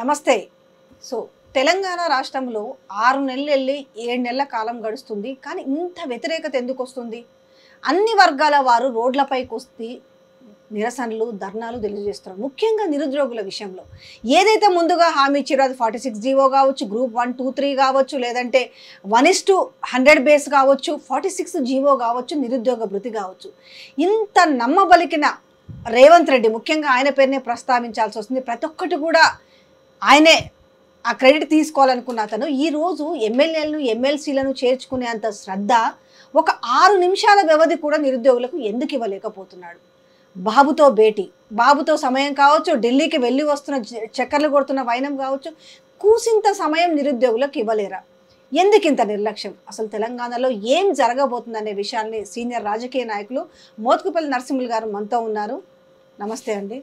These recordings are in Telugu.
నమస్తే. సో తెలంగాణ రాష్ట్రంలో 6 నెలలు వెళ్ళి 7 నెలల కాలం గడుస్తుంది. కానీ ఇంత వ్యతిరేకత ఎందుకు వస్తుంది? అన్ని వర్గాల వారు రోడ్లపైకి వస్తే నిరసనలు, ధర్నాలు తెలియజేస్తున్నారు. ముఖ్యంగా నిరుద్యోగుల విషయంలో ఏదైతే ముందుగా హామీ ఇచ్చారో అది 46 జీవో కావచ్చు, గ్రూప్ 1, 2, 3 కావచ్చు, లేదంటే 1:100 బేస్ కావచ్చు, 46 జీవో కావచ్చు, నిరుద్యోగ భృతి కావచ్చు. ఇంత నమ్మబలికిన రేవంత్ రెడ్డి ముఖ్యంగా ఆయన పేరునే ప్రస్తావించాల్సి వస్తుంది. ప్రతి ఒక్కటి కూడా ఆయనే ఆ క్రెడిట్ తీసుకోవాలనుకున్న అతను ఈరోజు ఎమ్మెల్యేలను ఎమ్మెల్సీలను చేర్చుకునేంత శ్రద్ధ ఒక 6 నిమిషాల వ్యవధి కూడా నిరుద్యోగులకు ఎందుకు ఇవ్వలేకపోతున్నాడు? బాబుతో భేటీ, బాబుతో సమయం కావచ్చు, ఢిల్లీకి వెళ్ళి వస్తున్న చక్కర్లు కొడుతున్న వైనం కావచ్చు, కూసింత సమయం నిరుద్యోగులకు ఇవ్వలేరా? ఎందుకు ఇంత నిర్లక్ష్యం? అసలు తెలంగాణలో ఏం జరగబోతుందనే విషయాన్ని సీనియర్ రాజకీయ నాయకులు మోత్కుపల్లి నరసింహులు గారు మనతో ఉన్నారు. నమస్తే అండి.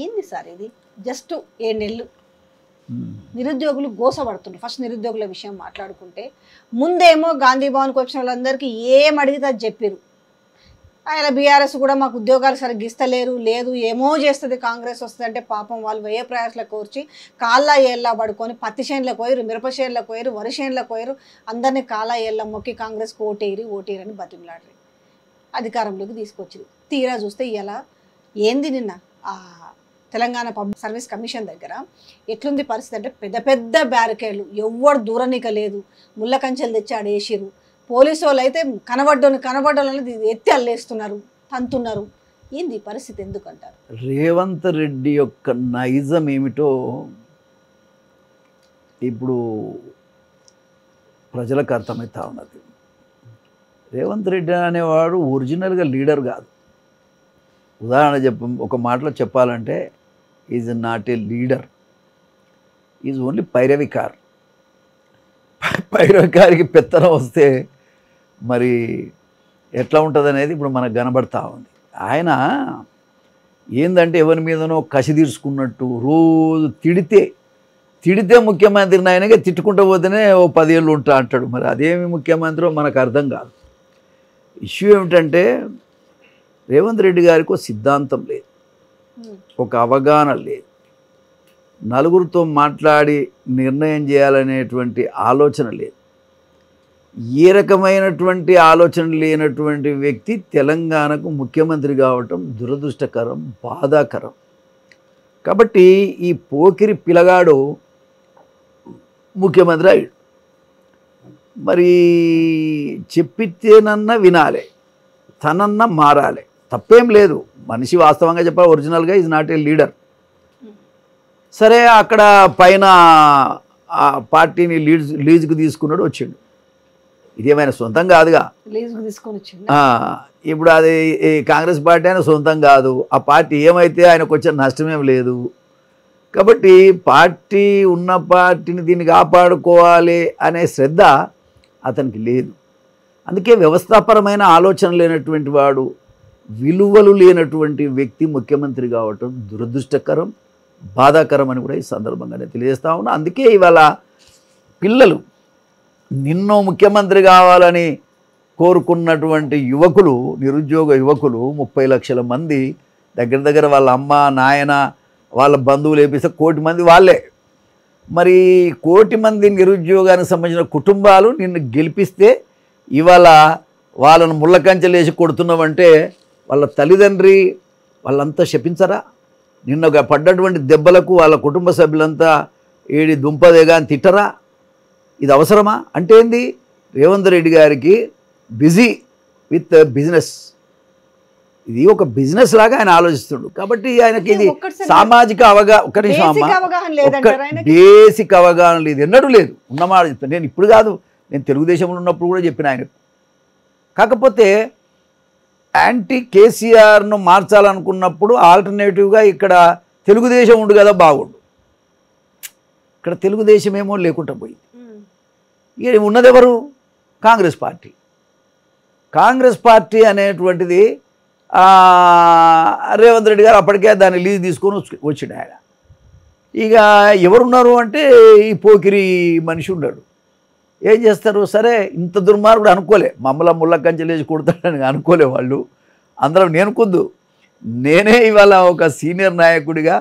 ఏంది సార్ ఇది? జస్ట్ 7 నెలలు నిరుద్యోగులు గోసపడుతున్నారు. ఫస్ట్ నిరుద్యోగుల విషయం మాట్లాడుకుంటే ముందేమో గాంధీ భవన్కి వచ్చిన వాళ్ళందరికీ ఏం అడిగితే అది చెప్పారు. ఆయన బీఆర్ఎస్ కూడా మాకు ఉద్యోగాలు సరిగ్గా ఇస్తలేరు, లేదు ఏమో చేస్తుంది కాంగ్రెస్ వస్తుంది అంటే పాపం వాళ్ళు వ్యయ ప్రయాసలకు కోర్చి కాళ్ళ ఏళ్ళ పడుకొని పత్తి చేనులకు పోయారు, మిరప చేనులకు పోయారు, వరి చేనులకు పోయారు, అందరినీ కాళ్ళ ఏళ్ళ మొక్కి కాంగ్రెస్కి ఓటేరని బతిమలాడరు. అధికారంలోకి తీసుకొచ్చింది. తీరా చూస్తే ఇలా ఏంది నిన్న తెలంగాణ పబ్లిక్ సర్వీస్ కమిషన్ దగ్గర ఎట్లుంది పరిస్థితి అంటే పెద్ద పెద్ద బ్యారికేడ్లు, ఎవ్వడు దూరనిక లేదు, ముళ్ళ కంచెలు తెచ్చి ఆడేసిరు. పోలీసు వాళ్ళు అయితే కనబడ్డోళ్ళని ఎత్తి అల్లేస్తున్నారు, తంతున్నారు. ఏంది పరిస్థితి ఎందుకంటారు? రేవంత్ రెడ్డి యొక్క నైజం ఏమిటో ఇప్పుడు ప్రజలకు అర్థమవుతా ఉన్నది. రేవంత్ రెడ్డి అనేవాడు ఒరిజినల్గా లీడర్ కాదు. ఉదాహరణ ఒక మాటలో చెప్పాలంటే is not a leader, is only పైరవికార్. పైరవికారికి పెత్తనం వస్తే మరి ఎట్లా ఉంటుంది అనేది ఇప్పుడు మనకు కనబడతా ఉంది. ఆయన ఏందంటే ఎవరి మీదనో కసి తీర్చుకున్నట్టు రోజు తిడితే ముఖ్యమంత్రిని ఆయనగా తిట్టుకుంటూ పోతేనే ఓ 10 ఏళ్ళు ఉంటా అంటాడు. మరి అదేమి ముఖ్యమంత్రో మనకు అర్థం కాదు. ఇష్యూ ఏమిటంటే రేవంత్ రెడ్డి గారికి ఒక సిద్ధాంతం లేదు, ఒక అవగాహన లేదు, నలుగురితో మాట్లాడి నిర్ణయం చేయాలనేటువంటి ఆలోచన లేదు. ఏ రకమైనటువంటి ఆలోచన లేనటువంటి వ్యక్తి తెలంగాణకు ముఖ్యమంత్రి కావటం దురదృష్టకరం, బాధాకరం. కాబట్టి ఈ పోకిరి పిల్లగాడు ముఖ్యమంత్రి అయ్యాడు. మరి చెప్పితేనన్నా వినాలి, తనన్నా మారాలి, తప్పేం లేదు. మనిషి వాస్తవంగా చెప్పాలి ఒరిజినల్గా ఈజ్ నాట్ ఏ లీడర్. సరే అక్కడ పైన ఆ పార్టీని లీజుకు తీసుకున్నాడు, వచ్చిండు. ఇదేమైనా సొంతం కాదుగా, లీజుకు తీసుకొని వచ్చిండు. ఇప్పుడు అది కాంగ్రెస్ పార్టీ అయినా సొంతం కాదు. ఆ పార్టీ ఏమైతే ఆయనకు వచ్చే నష్టమేం లేదు. కాబట్టి పార్టీ ఉన్న పార్టీని దీన్ని కాపాడుకోవాలి అనే శ్రద్ధ అతనికి లేదు. అందుకే వ్యవస్థాపరమైన ఆలోచన లేనటువంటి వాడు, విలువలు లేనటువంటి వ్యక్తి ముఖ్యమంత్రి కావటం దురదృష్టకరం, బాధాకరం అని కూడా ఈ సందర్భంగానే తెలియజేస్తా ఉన్నా. అందుకే ఇవాళ పిల్లలు నిన్నో ముఖ్యమంత్రి కావాలని కోరుకున్నటువంటి యువకులు, నిరుద్యోగ యువకులు 30 లక్షల మంది దగ్గర వాళ్ళ అమ్మ నాయన వాళ్ళ బంధువులు వేపిస్తే 1 కోటి మంది వాళ్ళే. మరి 1 కోటి మంది నిరుద్యోగానికి సంబంధించిన కుటుంబాలు నిన్ను గెలిపిస్తే ఇవాళ వాళ్ళను ముళ్ళకంచెలేసి కొడుతున్నామంటే వాళ్ళ తల్లిదండ్రి వాళ్ళంతా శపించరా? నిన్న పడ్డటువంటి దెబ్బలకు వాళ్ళ కుటుంబ సభ్యులంతా ఏడి దుంపదేగా అని తిట్టరా? ఇది అవసరమా? అంటే ఏంది? రేవంత్ రెడ్డి గారికి బిజీ విత్ బిజినెస్, ఇది ఒక బిజినెస్ లాగా ఆయన ఆలోచిస్తుడు. కాబట్టి ఆయనకి ఇది సామాజిక బేసిక్ అవగాహన లేదు, ఎన్నడూ లేదు. ఉన్నమాట చెప్తాను. నేను ఇప్పుడు కాదు, నేను తెలుగుదేశంలో ఉన్నప్పుడు కూడా చెప్పిన ఆయనకు. కాకపోతే యాంటీ కేసీఆర్ను మార్చాలనుకున్నప్పుడు ఆల్టర్నేటివ్గా ఇక్కడ తెలుగుదేశం ఉండు కదా బాగుండు. ఇక్కడ తెలుగుదేశం ఏమో లేకుండా పోయింది. ఇక ఉన్నదెవరు? కాంగ్రెస్ పార్టీ. కాంగ్రెస్ పార్టీ అనేటువంటిది రేవంత్ రెడ్డి గారు అప్పటికే దాన్ని లీజ్ తీసుకొని వచ్చిండు ఆయన. ఇక ఎవరున్నారు అంటే ఈ పోకిరి మనిషి ఉన్నాడు. ఏం చేస్తారు? సరే ఇంత దుర్మార్గుడు అనుకోలే, మమ్మల్ని ముళ్ళ కంచెలేసి కొడతాడని అనుకోలే వాళ్ళు. అందరం నేనే ఇవాళ ఒక సీనియర్ నాయకుడిగా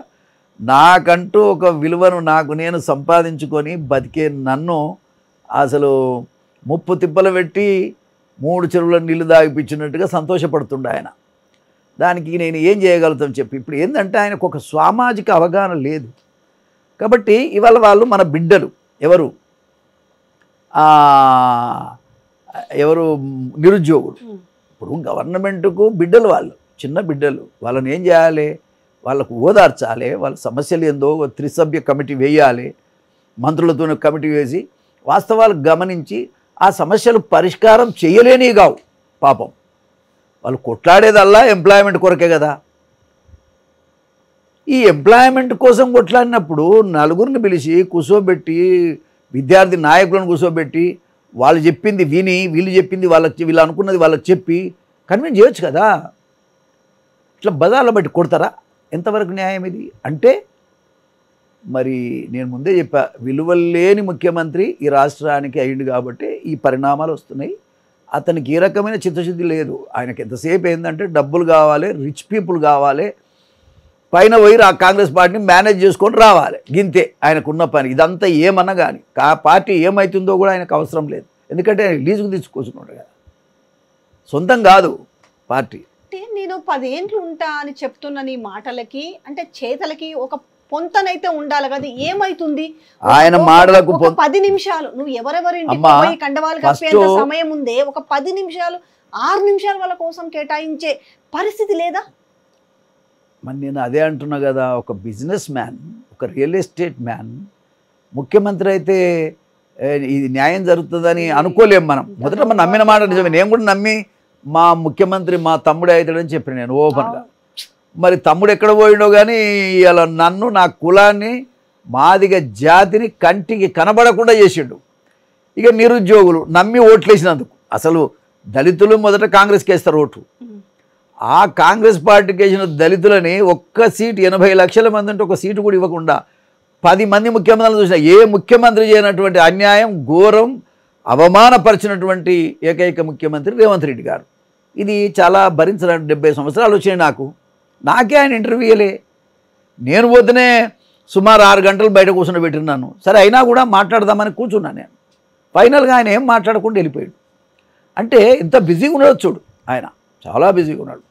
నాకంటూ ఒక విలువను నాకు నేను సంపాదించుకొని బతికే నన్ను అసలు ముప్పు తిప్పలు పెట్టి 3 చెరువుల నీళ్లు దాగిపించినట్టుగా సంతోషపడుతుండే ఆయన. దానికి నేను ఏం చేయగలుగుతాం చెప్పి. ఇప్పుడు ఏంటంటే ఆయనకు ఒక సామాజిక అవగాహన లేదు. కాబట్టి ఇవాళ వాళ్ళు మన బిడ్డలు ఎవరు నిరుద్యోగులు. ఇప్పుడు గవర్నమెంట్కు బిడ్డలు వాళ్ళు, చిన్న బిడ్డలు. వాళ్ళని ఏం చేయాలి? వాళ్ళకు ఓదార్చాలి. వాళ్ళ సమస్యలు ఏందో 3 సభ్య కమిటీ వేయాలి. మంత్రులతో కమిటీ వేసి వాస్తవాలు గమనించి ఆ సమస్యలు పరిష్కారం చేయలేని కావు. పాపం వాళ్ళు కొట్లాడేదల్లా ఎంప్లాయ్మెంట్ కొరకే కదా. ఈ ఎంప్లాయ్మెంట్ కోసం కొట్లాడినప్పుడు నలుగురిని పిలిచి కూర్చోబెట్టి, విద్యార్థి నాయకులను కూర్చోబెట్టి, వాళ్ళు చెప్పింది విని, వీళ్ళు చెప్పింది వాళ్ళకి, వీళ్ళు అనుకున్నది వాళ్ళకి చెప్పి కన్విన్స్ చేయొచ్చు కదా. ఇట్లా బజార్లో బట్టి కొడతారా? ఎంతవరకు న్యాయం ఇది? అంటే మరి నేను ముందే చెప్పా, విలువలేని ముఖ్యమంత్రి ఈ రాష్ట్రానికి అయ్యిండు కాబట్టి ఈ పరిణామాలు వస్తున్నాయి. అతనికి ఏ రకమైన చిత్తశుద్ధి లేదు. ఆయనకి ఎంతసేపు ఏంటంటే డబ్బులు కావాలి, రిచ్ పీపుల్ కావాలి, పైన పోయి కాంగ్రెస్ పార్టీని మేనేజ్ చేసుకొని రావాలి. గింతే ఆయనకున్న పని. ఇదంతా ఏమన్నా కానీ పార్టీ ఏమవుతుందో కూడా ఆయనకు అవసరం లేదు. ఎందుకంటే లీజుకు తీసుకొచ్చుకున్నాడు కదా, సొంతం కాదు పార్టీ. అంటే నేను 10 ఏండ్లు ఉంటా అని చెప్తున్న నీ మాటలకి, అంటే చేతలకి ఒక పొంతనైతే ఉండాలి కదా. ఏమైతుంది ఆయన మాటలకు 10 నిమిషాలు నువ్వు ఎవరెవరింటికి పోయి కండవాలు కప్పేంత సమయం ఉందే, ఒక 10 నిమిషాలు 6 నిమిషాలు వాళ్ళ కోసం కేటాయించే పరిస్థితి లేదా? మరి నేను అదే అంటున్నా కదా, ఒక బిజినెస్ మ్యాన్, ఒక రియల్ ఎస్టేట్ మ్యాన్ ముఖ్యమంత్రి అయితే ఇది న్యాయం జరుగుతుందని అనుకోలేం మనం. మొదట మనం నమ్మిన మాట నిజమే. నేను కూడా నమ్మి మా ముఖ్యమంత్రి మా తమ్ముడే అవుతాడని చెప్పిన నేను ఓపెన్గా. మరి తమ్ముడు ఎక్కడ పోయిండో కానీ ఇలా నన్ను, నా కులాన్ని, మాదిగ జాతిని కంటికి కనబడకుండా చేసిండు. ఇక నిరుద్యోగులు నమ్మి ఓట్లేసినందుకు, అసలు దళితులు మొదట కాంగ్రెస్కి వేస్తారు ఓటు. ఆ కాంగ్రెస్ పార్టీకి వేసిన దళితులని ఒక్క సీటు 80 లక్షల మంది ఉంటే ఒక సీటు కూడా ఇవ్వకుండా 10 మంది ముఖ్యమంత్రులు చూసిన ఏ ముఖ్యమంత్రి చేయనటువంటి అన్యాయం, ఘోరం, అవమానపరిచినటువంటి ఏకైక ముఖ్యమంత్రి రేవంత్ రెడ్డి గారు. ఇది చాలా భరించడానికి 70 సంవత్సరాలు వచ్చినాయి నాకు. నాకే ఆయన ఇంటర్వ్యూలే. నేను పోతేనే సుమారు 6 గంటలు బయట కూర్చొని పెట్టినాను. సరే అయినా కూడా మాట్లాడదామని కూర్చున్నాను నేను. ఫైనల్గా ఆయన ఏం మాట్లాడకుండా వెళ్ళిపోయాడు. అంటే ఇంత బిజీగా ఉన్నాడు చూడు ఆయన, చాలా బిజీగా ఉన్నాడు.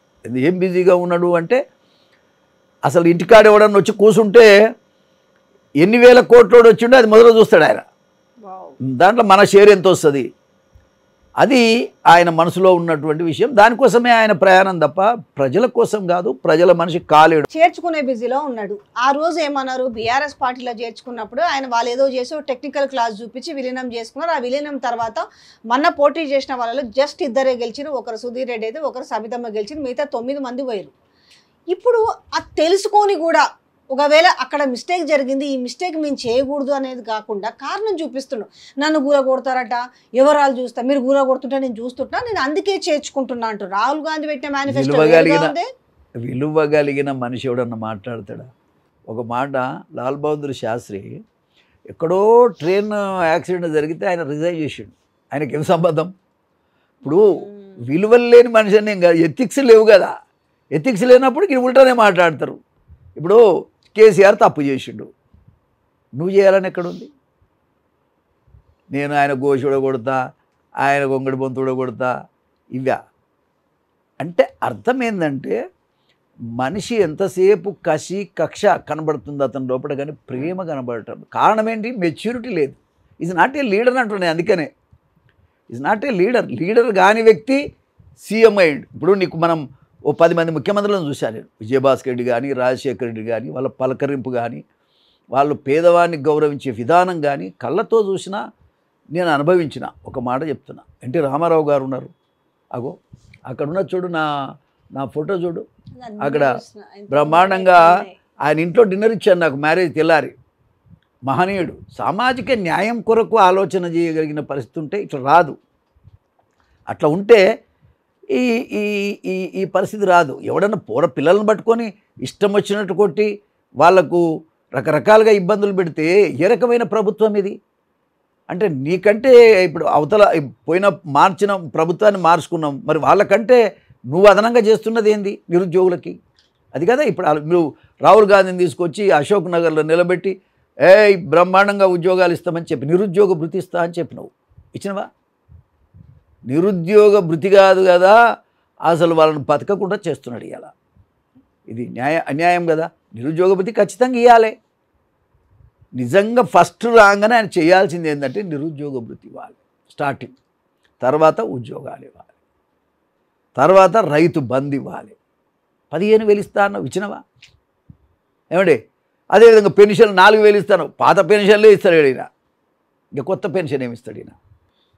ఏం బిజీగా ఉన్నాడు అంటే అసలు ఇంటికాడ ఎవడన్నా వచ్చి కూర్చుంటే ఎన్ని వేల కోట్లోడు వచ్చిండో అది మొదలు చూస్తాడు ఆయన. దాంట్లో మన షేర్ ఎంత వస్తుంది, అది ఆయన మనసులో ఉన్నటువంటి విషయం. దానికోసమే ఆయన ప్రయాణం తప్ప ప్రజల కోసం కాదు. ప్రజల మనిషి కాలేడు. చేర్చుకునే బిజీలో ఉన్నాడు. ఆ రోజు ఏమన్నారు, బీఆర్ఎస్ పార్టీలో చేర్చుకున్నప్పుడు ఆయన వాళ్ళు ఏదో చేసి టెక్నికల్ క్లాస్ చూపించి విలీనం చేసుకున్నారు. ఆ విలీనం తర్వాత మొన్న పోటీ చేసిన వాళ్ళలో జస్ట్ 2 గెలిచిరు. ఒకరు సుధీర్ రెడ్డి అయితే ఒకరు సబితమ్మ గెలిచిరు. మిగతా 9 మంది పోయారు. ఇప్పుడు అది తెలుసుకొని కూడా ఒకవేళ అక్కడ మిస్టేక్ జరిగింది, ఈ మిస్టేక్ మేము చేయకూడదు అనేది కాకుండా కారణం చూపిస్తున్నాడు. నన్ను గూర కొడతారట, ఎవరాలు చూస్తా, మీరు గూర కొడుతుంటే నేను చూస్తుంటా, నేను అందుకే చేర్చుకుంటున్నా అంటూ రాహుల్ గాంధీ పెట్టిన మేనిఫెస్టో. విలువగలిగిన మనిషి ఎవడన్నా మాట్లాడతాడా? ఒక మాట, లాల్ బహదూర్ శాస్త్రి ఎక్కడో ట్రైన్ యాక్సిడెంట్ జరిగితే ఆయన రిజైన్ చేసిండు. ఆయనకి ఏం సంబంధం? ఇప్పుడు విలువలు లేని మనిషి అని ఇంకా ఎథిక్స్ లేవు కదా. ఎథిక్స్ లేనప్పుడు ఇది ఉల్టానే మాట్లాడతారు. ఇప్పుడు కేసీఆర్ తప్పు చేసిండు, నువ్వు చేయాలని ఎక్కడుంది? నేను ఆయన గోషుడ కొడతా, ఆయన గొంగడి బొంతుడ కొడతా, ఇవ్వా అంటే అర్థం ఏంటంటే మనిషి ఎంతసేపు కసి కక్ష కనబడుతుంది అతని లోపల, కానీ ప్రేమ కనబడటం. కారణం ఏంటి? మెచ్యూరిటీ లేదు. ఈజ్ నాట్ ఏ లీడర్ అంటున్నాయి. అందుకనే is not a leader. Leader కాని వ్యక్తి సీఎం అయ్యిండు. ఇప్పుడు నీకు మనం 10 మంది ముఖ్యమంత్రులను చూశాను నేను. విజయభాస్కర్ రెడ్డి కానీ, రాజశేఖర రెడ్డి కానీ, వాళ్ళ పలకరింపు కానీ, వాళ్ళు పేదవాడిని గౌరవించే విధానం కానీ కళ్ళతో చూసినా నేను అనుభవించిన. ఒక మాట చెప్తున్నా, ఎన్టీ రామారావు గారు ఉన్నారు, అగో అక్కడ ఉన్న చూడు, నా ఫోటో చూడు, అక్కడ బ్రహ్మాండంగా ఆయన ఇంట్లో డిన్నర్ ఇచ్చాను నాకు మ్యారేజ్ తెల్లారి. మహనీయుడు. సామాజిక న్యాయం కొరకు ఆలోచన చేయగలిగిన పరిస్థితి ఉంటే ఇట్లా రాదు. అట్లా ఉంటే ఈ ఈ ఈ ఈ పరిస్థితి రాదు. ఎవడన్నా పిల్లలను పట్టుకొని ఇష్టం వచ్చినట్టు కొట్టి వాళ్లకు రకరకాలుగా ఇబ్బందులు పెడితే ఏ రకమైన ప్రభుత్వం ఇది? అంటే నీకంటే ఇప్పుడు అవతల మార్చిన ప్రభుత్వాన్ని మార్చుకున్నాం, మరి వాళ్ళకంటే నువ్వు అదనంగా చేస్తున్నది ఏంది నిరుద్యోగులకి? అది కదా ఇప్పుడు మీరు రాహుల్ గాంధీని తీసుకొచ్చి అశోక్ నగర్లో నిలబెట్టి బ్రహ్మాండంగా ఉద్యోగాలు ఇస్తామని చెప్పి నిరుద్యోగ భృతి ఇస్తా అని చెప్పినావు, ఇచ్చినవా? నిరుద్యోగ భృతి కాదు కదా, అసలు వాళ్ళని బతకకుండా చేస్తున్నాడు ఇవాళ. ఇది అన్యాయం కదా. నిరుద్యోగ భృతి ఖచ్చితంగా ఇవ్వాలి. నిజంగా ఫస్ట్ రాగానే ఆయన చేయాల్సింది ఏంటంటే నిరుద్యోగ భృతి ఇవ్వాలి స్టార్టింగ్, తర్వాత ఉద్యోగాలు ఇవ్వాలి, తర్వాత రైతు బంద్ ఇవ్వాలి. 15,000 ఇస్తా అన్నావు, ఇచ్చినవా? ఏమండి? అదేవిధంగా పెన్షన్ 4,000 ఇస్తాను, పాత పెన్షన్లే ఇస్తాడు ఈయన, ఇంకా కొత్త పెన్షన్ ఏమి ఇస్తాడు ఈయన?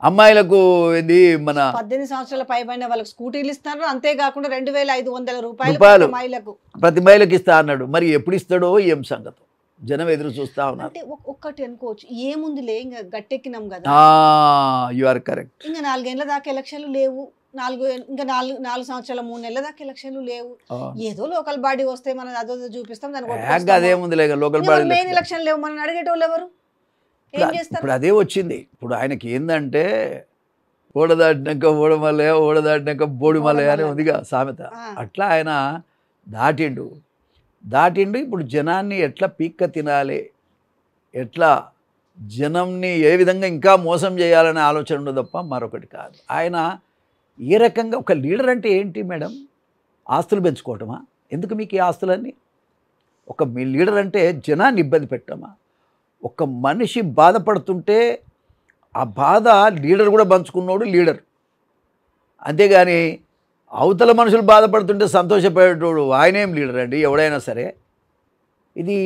అమ్మాయిలకు ఏంది మన 18 సంవత్సరాల పైబడిన వాళ్ళకి స్కూటీలు ఇస్తున్నారు, అంతేకాకుండా 2,500 రూపాయలు ప్రతి మహిళకి ఇస్తా అన్నాడు. మరి ఎప్పుడు ఇస్తాడో ఏం సంగతి, జనం ఎదురు చూస్తా ఉన్నారు. అంటే ఒక్కటి అనుకోవచ్చు, ఏముందిలే ఇంకా గట్టెక్కినాం కదా. You are correct. ఇంకా 4 ఏళ్ల దాకా ఎలక్షన్లు లేవు, 4 సంవత్సరాల 3 నెలల దాకా ఎలక్షన్లు లేవు, ఏదో లోకల్ బాడీ వస్తే మనం అదో చూపిస్తాం, అదేముంది లోకల్ బాడీ మెయిన్ ఎలక్షన్ లేవు, మనం అడిగేటోళ్ళు ఎవరు? ఏం చేస్తారు? ఇప్పుడు అదే వచ్చింది. ఇప్పుడు ఆయనకి ఏంటంటే ఓడదాటినాక ఓడమలయ, ఓడదాటినాక బోడిమలయ అని ఉందిగా సామెత, అట్లా ఆయన దాటిండు. ఇప్పుడు జనాన్ని ఎట్లా పీక్క తినాలి, ఎట్లా జనంని ఏ విధంగా ఇంకా మోసం చేయాలనే ఆలోచన ఉండదు తప్ప మరొకటి కాదు. ఆయన ఏ రకంగా ఒక లీడర్ అంటే ఏంటి మేడం? ఆస్తులు పెంచుకోవటమా? ఎందుకు మీకు ఈ ఆస్తులన్నీ? ఒక మీ లీడర్ అంటే జనాన్ని ఇబ్బంది పెట్టమా? ఒక మనిషి బాధపడుతుంటే ఆ బాధ లీడర్ కూడా పంచుకున్నాడు లీడర్, అంతేగాని అవతల మనుషులు బాధపడుతుంటే సంతోషపడేటోడు ఆయనేం లీడర్ అండి ఎవడైనా సరే. ఇది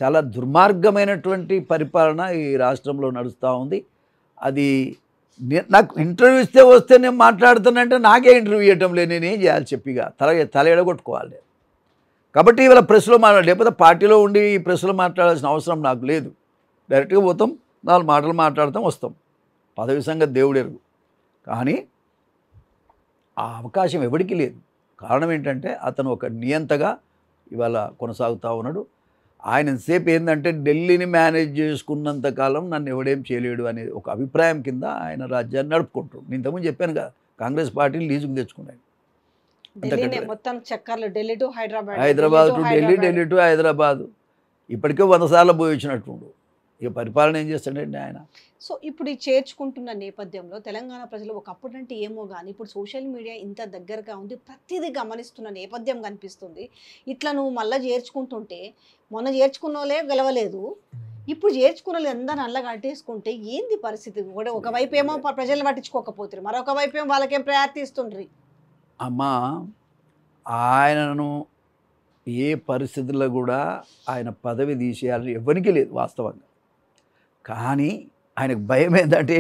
చాలా దుర్మార్గమైనటువంటి పరిపాలన ఈ రాష్ట్రంలో నడుస్తూ ఉంది. అది నాకు ఇంటర్వ్యూ వస్తే నేను మాట్లాడుతానంటే నాకే ఇంటర్వ్యూ ఇవ్వటం లేదు, నేనేం చేయాలి చెప్పిగా తల ఎడగొట్టుకోవాలి. కాబట్టి ఇవాళ ప్రెస్లో లేకపోతే పార్టీలో ఉండి ఈ ప్రెస్లో మాట్లాడాల్సిన అవసరం నాకు లేదు. డైరెక్ట్గా పోతాం, 4 మాటలు మాట్లాడతాం, వస్తాం. పదవి సంగతి దేవుడెరుగు. కానీ ఆ అవకాశం ఎవరికి లేదు. కారణం ఏంటంటే అతను ఒక నియంతగా ఇవాళ కొనసాగుతూ ఉన్నాడు. ఆయన సేపు ఏంటంటే ఢిల్లీని మేనేజ్ చేసుకున్నంతకాలం నన్ను ఎవడేం చేయలేడు అనే ఒక అభిప్రాయం కింద ఆయన రాజ్యాన్ని నడుపుకుంటాడు. నేను ఇంతకుముందు చెప్పాను కదా, కాంగ్రెస్ పార్టీని లీజుకు తెచ్చుకున్నాను. హైదరాబాద్ టు ఢిల్లీ, ఢిల్లీ టు హైదరాబాద్, ఇప్పటికే 100 సార్లు పోయి వచ్చినట్టుండు. ఇక పరిపాలన ఏం చేస్తాడండి ఆయన? సో ఇప్పుడు ఈ చేర్చుకుంటున్న నేపథ్యంలో తెలంగాణ ప్రజలు ఒకప్పుడు అంటే ఏమో కానీ ఇప్పుడు సోషల్ మీడియా ఇంత దగ్గరగా ఉంది, ప్రతిదీ గమనిస్తున్న నేపథ్యం కనిపిస్తుంది. ఇట్లా నువ్వు మళ్ళీ చేర్చుకుంటుంటే, మొన్న చేర్చుకున్నోలే గెలవలేదు, ఇప్పుడు చేర్చుకున్న అందరిని అల్ల కట్టేసుకుంటే ఏంది పరిస్థితి? కూడా ఒకవైపు ఏమో ప్రజలను పట్టించుకోకపోతారు, మరొక వైపు ఏమో వాళ్ళకేం ప్రయారిటీ ఇస్తుండ్రి. అమ్మా, ఆయనను ఏ పరిస్థితుల్లో కూడా ఆయన పదవి తీసేయాలని ఎవరికి లేదు వాస్తవంగా. కానీ ఆయనకు భయం ఏంటంటే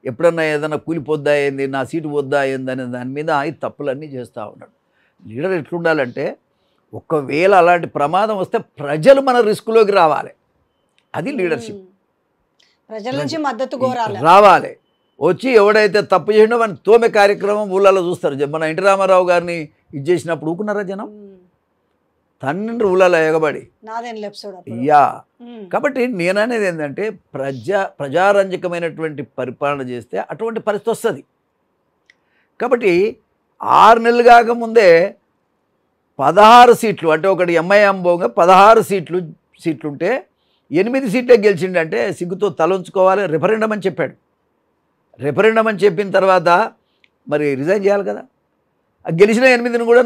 ఎప్పుడన్నా ఏదన్నా కూలిపోద్దా ఏంది, నా సీటు పోద్దా ఏంది అనే దాని మీద ఆయన తప్పులన్నీ చేస్తూ ఉన్నాడు. లీడర్ ఎట్లుండాలంటే ఒకవేళ అలాంటి ప్రమాదం వస్తే ప్రజలు మన రిస్క్లోకి రావాలి, అది లీడర్షిప్. ప్రజల నుంచి మద్దతు రావాలి. వచ్చి ఎవడైతే తప్పు చేసినా మన తోమే కార్యక్రమం ఊళ్ళలో చూస్తారు. మన ఎన్టీ రామారావు గారిని ఇది చేసినప్పుడు ఊకున్నారా జనం? తండ్రి ఊళ్ళలో ఎగబడి యా. కాబట్టి నేననేది ఏంటంటే ప్రజారంజకమైనటువంటి పరిపాలన చేస్తే అటువంటి పరిస్థితి వస్తుంది. కాబట్టి 6 నెలలు కాకముందే 16 సీట్లు, అంటే ఒకటి ఎంఐఎం పోగా 16 సీట్లుంటే 8 సీట్లే గెలిచిండంటే సిగ్గుతో తలంచుకోవాలి. రెఫరెండం అని చెప్పాడు. రెఫరెండం అని చెప్పిన తర్వాత మరి రిజైన్ చేయాలి కదా. గెలిచిన 8ని కూడా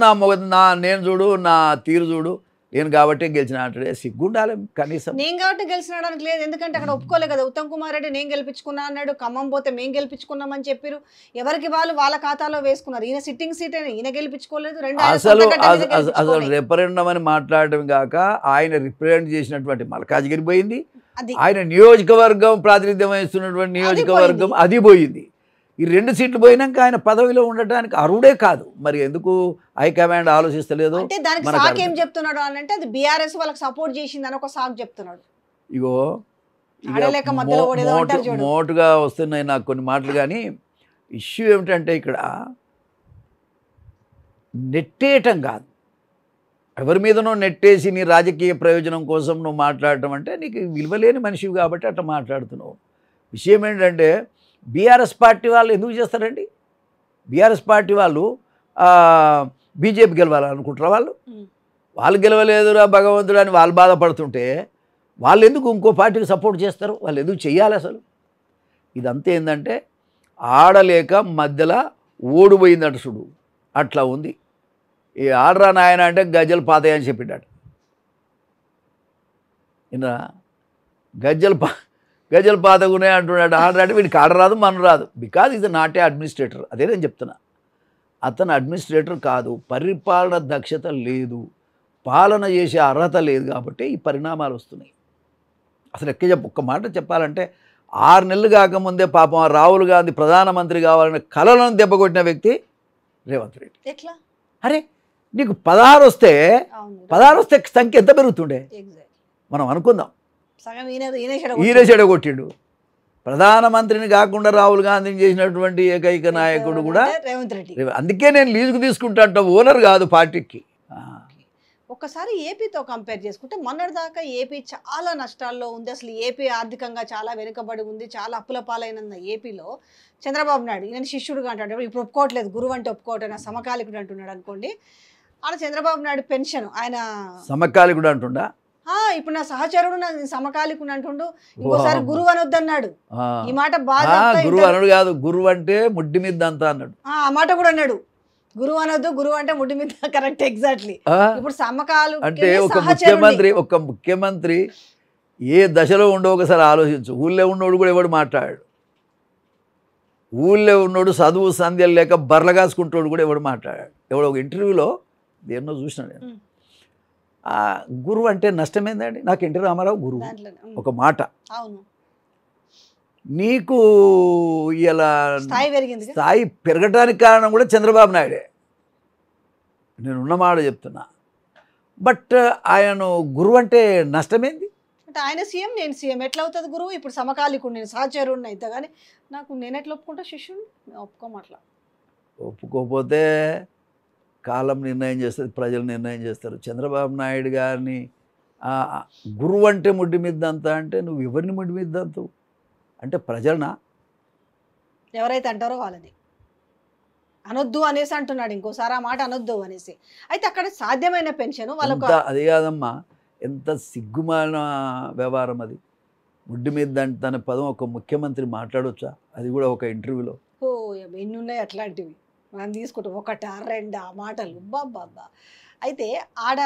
నేను చూడు, నా తీరు చూడు, నేను కాబట్టి గెలిచిన అంటే సిగ్గుండాలి కనీసం. నేను కాబట్టి గెలిచినడానికి లేదు, ఎందుకంటే అక్కడ ఒప్పుకోలే కదా. ఉత్తమ్ కుమార్ రెడ్డి నేను గెలిపించుకున్నా అన్నాడు, ఖమ్మం పోతే మేము గెలిపించుకున్నామని చెప్పారు. ఎవరికి వాళ్ళ ఖాతాలో వేసుకున్నారు. ఈయన సిట్టింగ్ సీట్ అయినా ఈయన గెలిపించుకోలేదు. అసలు రెఫరెండం అని మాట్లాడడం కాక ఆయన రిప్రజెంట్ చేసినటువంటి మల్కాజ్గిరి పోయింది, ఆయన నియోజకవర్గం ప్రాతినిధ్యం వహిస్తున్నటువంటి నియోజకవర్గం అది పోయింది. ఈ 2 సీట్లు పోయినాక ఆయన పదవిలో ఉండటానికి అర్హుడే కాదు. మరి ఎందుకు హైకమాండ్ ఆలోచిస్తలేదు? అంటే దానికి సాక్ ఏం చెప్తున్నాడు అని అంటే అది బీఆర్ఎస్ వాళ్ళకి సపోర్ట్ చేసిందని ఒక సాక్ చెప్తున్నాడు. ఇగో మోటుగా వస్తున్నాయి నాకు కొన్ని మాటలు. కానీ ఇష్యూ ఏమిటంటే ఇక్కడ నెట్టేయటం కాదు, ఎవరి మీదనో నెట్టేసి నీ రాజకీయ ప్రయోజనం కోసం నువ్వు మాట్లాడటం అంటే నీకు విలువలేని మనిషివి కాబట్టి అట్లా మాట్లాడుతున్నావు. విషయం ఏంటంటే బీఆర్ఎస్ పార్టీ వాళ్ళు ఎందుకు చేస్తారండి? బీఆర్ఎస్ పార్టీ వాళ్ళు బీజేపీ గెలవాలనుకుంటారా? వాళ్ళు వాళ్ళు గెలవలేదురా భగవంతుడు అని వాళ్ళు బాధపడుతుంటే వాళ్ళు ఎందుకు ఇంకో పార్టీకి సపోర్ట్ చేస్తారు? వాళ్ళు ఎందుకు చెయ్యాలి అసలు? ఇదంతా ఏంటంటే ఆడలేక మధ్యలో ఓడిపోయిందట చూడు, అట్లా ఉంది. ఈ ఆడరా నాయన అంటే గజ్జలు పాతాయని చెప్పినాడు. ఇలా గజ్జలు పాతగునే అంటున్నాడు. ఆడరాడు, వీడికి ఆడరాదు మన రాదు, బికాజ్ ఇది నాట్ ఏ అడ్మినిస్ట్రేటర్. అదే నేను చెప్తున్నా, అతను అడ్మినిస్ట్రేటర్ కాదు, పరిపాలన దక్షత లేదు, పాలన చేసే అర్హత లేదు, కాబట్టి ఈ పరిణామాలు వస్తున్నాయి. అసలు ఒక్క మాట చెప్పాలంటే 6 నెలలు కాకముందే పాపం రాహుల్ గాంధీ ప్రధానమంత్రి కావాలనే కలలను దెబ్బకొట్టిన వ్యక్తి రేవంత్ రెడ్డి. ఎట్లా? అరే నీకు 16 వస్తే సంఖ్య ఎంత పెరుగుతుండే మనం అనుకుందాం. ఈయన చెడగొట్టిండు. ప్రధానమంత్రిని కాకుండా రాహుల్ గాంధీని చేసినటువంటి ఏకైక నాయకుడు కూడా రేవంత్ రెడ్డి. అందుకే నేను లీజుకు తీసుకుంటా, ఓనర్ కాదు పార్టీకి. ఒక్కసారి ఏపీతో కంపేర్ చేసుకుంటే మొన్నటిదాకా ఏపీ చాలా నష్టాల్లో ఉంది. అసలు ఏపీ ఆర్థికంగా చాలా వెనుకబడి ఉంది, చాలా అప్పుల పాలైన ఏపీలో చంద్రబాబు నాయుడు నేను శిష్యుడుగా అంటాడు, ఇప్పుడు ఒప్పుకోవట్లేదు, గురువు అంటే ఒప్పుకోవటం, సమకాలికుడు అంటున్నాడు అనుకోండి. ఆడ చంద్రబాబు నాయుడు పెన్షన్ ఆయన సమకాలికుడు అంటుండా, ఇప్పుడు నా సహచరుడు నా సమకాలికుడు అంటుండు, ఇంకోసారి గురువు అనొద్దు అన్నాడు. ఈ మాట బాగా గురువు అనడు కాదు, గురువు అంటే ముడ్డి మీద అంతా అన్నాడు. ఆ మాట కూడా అన్నాడు, గురువు అనొద్దు, గురువు అంటే ముడ్డి మీద. Correct, exactly. ఇప్పుడు సమకాలు అంటే ఒక ముఖ్యమంత్రి ఏ దశలో ఉండో ఒకసారి ఆలోచించు. ఊళ్ళో ఉన్నోడు కూడా ఎవడు మాట్లాడాడు, ఊళ్ళో ఉన్నోడు చదువు సంధ్యలు లేక బర్ల కాసుకుంటోడు కూడా ఎవడు మాట్లాడాడు. ఎవడో ఒక ఇంటర్వ్యూలో దేన్నో చూసిన నేను, గురువు అంటే నష్టమేందండి, నాకు ఎన్టీ రామారావు గురువు ఒక మాట. నీకు ఇలా స్థాయి పెరగడానికి కారణం కూడా చంద్రబాబు నాయుడే, నేనున్న మాట చెప్తున్నా. బట్ ఆయన గురువు అంటే నష్టమేంది? అంటే ఆయన సీఎం, నేను సీఎం, ఎట్లా అవుతుంది గురువు? ఇప్పుడు సమకాలికుడు, నేను సహచరుడిని అయితే కానీ నాకు నేను ఎట్లా ఒప్పుకుంటా శిష్యుడు? ఒప్పుకోమట్లా. ఒప్పుకోకపోతే కాలం నిర్ణయం చేస్తుంది, ప్రజలు నిర్ణయం చేస్తారు. చంద్రబాబు నాయుడు గారిని గురువు అంటే ముడ్డి మీద అంతా అంటే నువ్వు ఎవరిని ముడ్డి మీద అంతావు అంటే ప్రజలనా? ఎవరైతే అంటారో వాళ్ళని అనొద్దు అనేసి అంటున్నాడు, ఇంకోసారి ఆ మాట అనొద్దు అనేసి. అయితే అక్కడ సాధ్యమైన పెన్షన్ వాళ్ళకు అది కాదమ్మా, ఎంత సిగ్గుమాలిన వ్యవహారం అది. ముడ్డి మీద తన పదం ఒక ముఖ్యమంత్రి మాట్లాడవచ్చా? అది కూడా ఒక ఇంటర్వ్యూలో. ఎన్ని ఉన్నాయి అట్లాంటివి మనం తీసుకుంటాం, 1 2 ఆ మాటలు బాబ్బా. అయితే ఆడ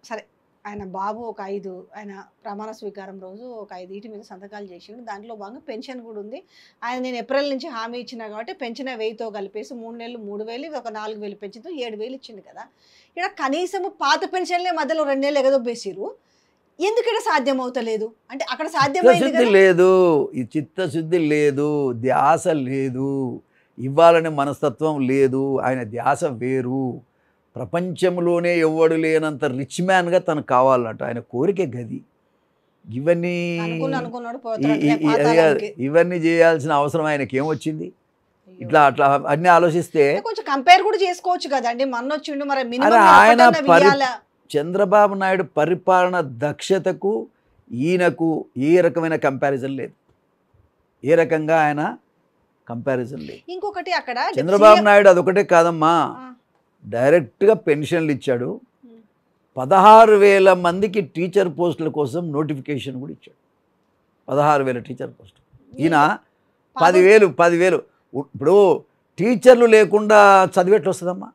సరే ఆయన బాబు ఒక 5 ఆయన ప్రమాణ స్వీకారం రోజు ఒక 5 ఈటి మీద సంతకాలు చేసిండు. దాంట్లో భాగంగా పెన్షన్ కూడా ఉంది. ఆయన నేను ఏప్రిల్ నుంచి హామీ ఇచ్చినా కాబట్టి పెన్షన్ 1000తో కలిపేసి 3 నెలలు 3000, ఒక 4000 పెంచుతూ 7000 ఇచ్చిండు కదా. ఇక్కడ కనీసం పాత పెన్షన్లే మధ్యలో 2 నెలలు ఎగదొబ్బేసిరు. ఎందుకు ఇక్కడ సాధ్యం అవుతలేదు? అంటే అక్కడ సాధ్యమైంది లేదు, ఈ చిత్తశుద్ధి లేదు, ధ్యాస లేదు, ఇవ్వాలనే మనస్తత్వం లేదు, ఆయన ధ్యాస వేరు. ప్రపంచంలోనే ఎవడు లేనంత రిచ్ మ్యాన్గా తనకు కావాలన్నట్టు ఆయన కోరిక గది. ఇవన్నీ చేయాల్సిన అవసరం ఆయనకి ఏమొచ్చింది? ఇట్లా అట్లా అన్ని ఆలోచిస్తే కొంచెం కంపేర్ కూడా చేసుకోవచ్చు కదండి. మొన్నొచ్చిండు మరి ఆయన చంద్రబాబు నాయుడు పరిపాలన దక్షతకు ఈయనకు ఏ రకమైన కంపారిజన్ లేదు, ఏ రకంగా ఆయన కంపారిజన్ లేదు. ఇంకొకటి అక్కడ చంద్రబాబు నాయుడు అదొకటే కాదమ్మా, డైరెక్ట్గా పెన్షన్లు ఇచ్చాడు, 16,000 మందికి టీచర్ పోస్టుల కోసం నోటిఫికేషన్ కూడా ఇచ్చాడు. 16,000 టీచర్ పోస్టులు. ఈయన 10,000. ఇప్పుడు టీచర్లు లేకుండా చదివేట్లు వస్తుందమ్మా?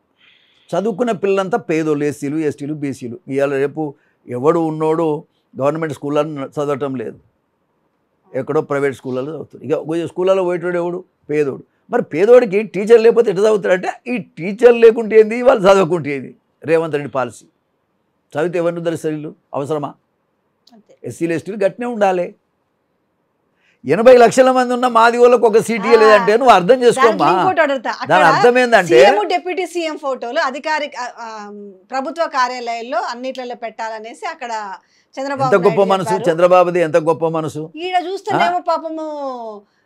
చదువుకున్న పిల్లలంతా పేదోళ్ళు, ఎస్సీలు, ఎస్టీలు, బీసీలు. ఇవాళ రేపు ఎవడు ఉన్నోడు గవర్నమెంట్ స్కూళ్ళలో చదవటం లేదు, ఎక్కడో ప్రైవేట్ స్కూళ్ళలో చదువుతాడు. ఇక స్కూళ్ళలో పోయేటోడు ఎవడు? పేదోడు. మరి పేదోడికి టీచర్ లేకపోతే ఎట్లా చదువుతాడంటే, ఈ టీచర్ లేకుంటే ఏంది, వాళ్ళు చదవకుంటే ఏంది? రేవంత్ రెడ్డి పాలసీ. చదివితే ఎవరిని ఉద్ధరిస్తారు? అవసరమా? ఎస్సీలు ఎస్టీలు గట్టినే ఉండాలి. 80 లక్షల మంది ఉన్న మాది వాళ్ళకి ఒక సీట్ ఇవ్వలేదంటే నువ్వు అర్థం చేసుకోమ్మా. దాని అర్థం ఏంటంటే డిప్యూటీ సీఎం ఫోటోలు అధికారిక ప్రభుత్వ కార్యాలయాల్లో అన్నిట్లలో పెట్టాలనేసి అక్కడ చంద్రబాబు ఎంత గొప్ప మనసు చంద్రబాబుది, ఎంత గొప్ప మనసు. ఈడ చూస్తేనేమో పాపము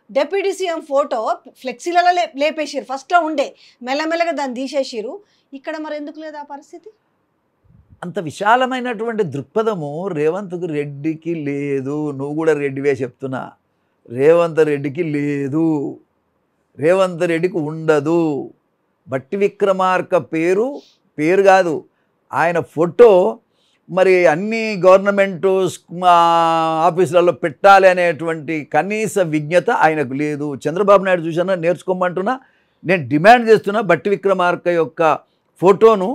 డిప్యూటీ సీఎం ఫోటో ఫ్లెక్సీలలో లేపేసారు. ఫస్ట్లో ఉండే మెల్లమెల్లగా దాన్ని తీసేసారు. ఇక్కడ మరి ఎందుకు లేదు ఆ పరిస్థితి? అంత విశాలమైనటువంటి దృక్పథము రేవంత్ రెడ్డికి లేదు. నువ్వు కూడా రెడ్డివే చెప్తున్నా, రేవంత్ రెడ్డికి లేదు, రేవంత్ రెడ్డికి ఉండదు. బట్టి విక్రమార్క పేరు కాదు, ఆయన ఫోటో మరి అన్ని గవర్నమెంట్ ఆఫీసులలో పెట్టాలి అనేటువంటి కనీస విజ్ఞత ఆయనకు లేదు. చంద్రబాబు నాయుడు చూసినా నేర్చుకోమంటున్నా, నేను డిమాండ్ చేస్తున్నా బట్టి విక్రమార్క యొక్క ఫోటోను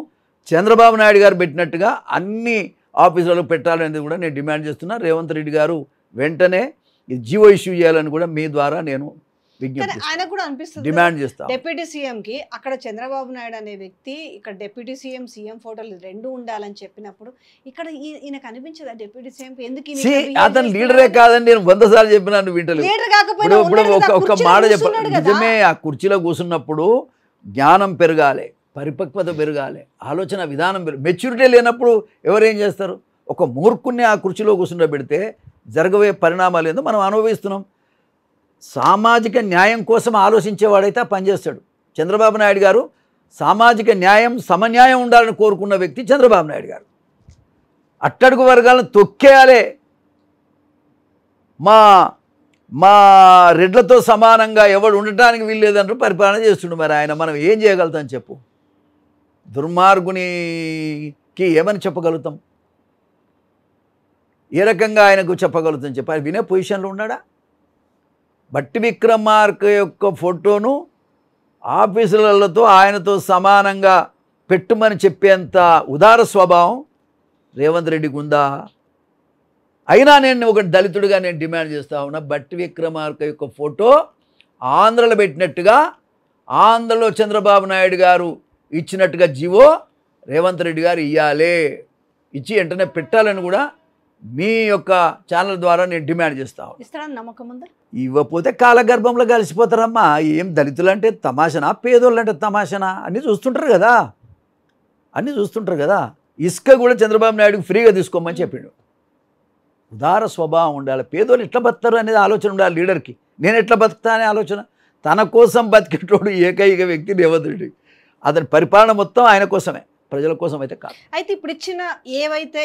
చంద్రబాబు నాయుడు గారు పెట్టినట్టుగా అన్ని ఆఫీసులలో పెట్టాలనేది కూడా నేను డిమాండ్ చేస్తున్నా. రేవంత్ రెడ్డి గారు వెంటనే జీవో ఇష్యూ చేయాలని కూడా మీ ద్వారా నేను ఆయనకు కూడా అనిపిస్తుంది డిమాండ్ చేస్తాను. డిప్యూటీ సీఎం కి అక్కడ చంద్రబాబు నాయుడు అనే వ్యక్తి, ఇక్కడ డిప్యూటీ సీఎం సీఎం ఫోటోలు రెండు ఉండాలని చెప్పినప్పుడు ఇక్కడ ఈయనకు అనిపించదా డిప్యూటీ సీఎం ఎందుకు? అతను లీడరే కాదని నేను 100 సార్లు చెప్పినాను, వింటలేదు. ఇప్పుడు ఒక మాట చెప్పాలి, నిజమే. ఆ కుర్చీలో కూర్చున్నప్పుడు జ్ఞానం పెరగాలి, పరిపక్వత పెరగాలి, ఆలోచన విధానం మెచ్యూరిటీ లేనప్పుడు ఎవరేం చేస్తారు? ఒక మూర్ఖుణ్ణి ఆ కుర్చీలో కూర్చుండబెడితే జరగబోయే పరిణామాలు ఏందో మనం అనుభవిస్తున్నాం. సామాజిక న్యాయం కోసం ఆలోచించేవాడైతే పనిచేస్తాడు. చంద్రబాబు నాయుడు గారు సామాజిక న్యాయం సమన్యాయం ఉండాలని కోరుకున్న వ్యక్తి చంద్రబాబు నాయుడు గారు. అట్టడుగు వర్గాలను తొక్కేయాలి, మా మా రెడ్లతో సమానంగా ఎవడు ఉండటానికి వీల్లేదంటూ పరిపాలన చేస్తుండు. మరి ఆయన మనం ఏం చేయగలుగుతాం చెప్పు? దుర్మార్గునికి ఏమని చెప్పగలుగుతాం? ఏ రకంగా ఆయనకు చెప్పగలుగుతాం చెప్పి ఆయన వినే పొజిషన్లో ఉన్నాడా? బట్టి విక్రమార్క యొక్క ఫోటోను ఆఫీసులతో ఆయనతో సమానంగా పెట్టుమని చెప్పేంత ఉదార స్వభావం రేవంత్ రెడ్డికి ఉందా? అయినా నేను ఒక దళితుడిగా నేను డిమాండ్ చేస్తా ఉన్నా, బట్టి విక్రమార్క యొక్క ఫోటో ఆంధ్రలో పెట్టినట్టుగా, ఆంధ్రలో చంద్రబాబు నాయుడు గారు ఇచ్చినట్టుగా జీవో రేవంత్ రెడ్డి గారు ఇవ్వాలి, ఇచ్చి వెంటనే పెట్టాలని కూడా మీ యొక్క ఛానల్ ద్వారా నేను డిమాండ్ చేస్తాను. ఇస్తాడని నమ్మకం ఉందా? ఇవ్వకపోతే కాలగర్భంలో కలిసిపోతారమ్మా. ఏం దళితులు అంటే తమాషనా, పేదోళ్ళు అంటే తమాషనా? అన్నీ చూస్తుంటారు కదా, అన్నీ చూస్తుంటారు కదా. ఇసుక కూడా చంద్రబాబు నాయుడుకి ఫ్రీగా తీసుకోమని చెప్పిండు. ఉదార స్వభావం ఉండాలి. పేదోళ్ళు ఎట్లా బతుకుతారు అనేది ఆలోచన ఉండాలి లీడర్కి. నేను ఎట్లా బతుకుతా అనే ఆలోచన. తన కోసం బతికేటోడు ఏకైక వ్యక్తి రేవంత్ రెడ్డి. అతని పరిపాలన మొత్తం ఆయన కోసమే, ప్రజల కోసం అయితే కాదు. అయితే ఇప్పుడు ఇచ్చిన ఏవైతే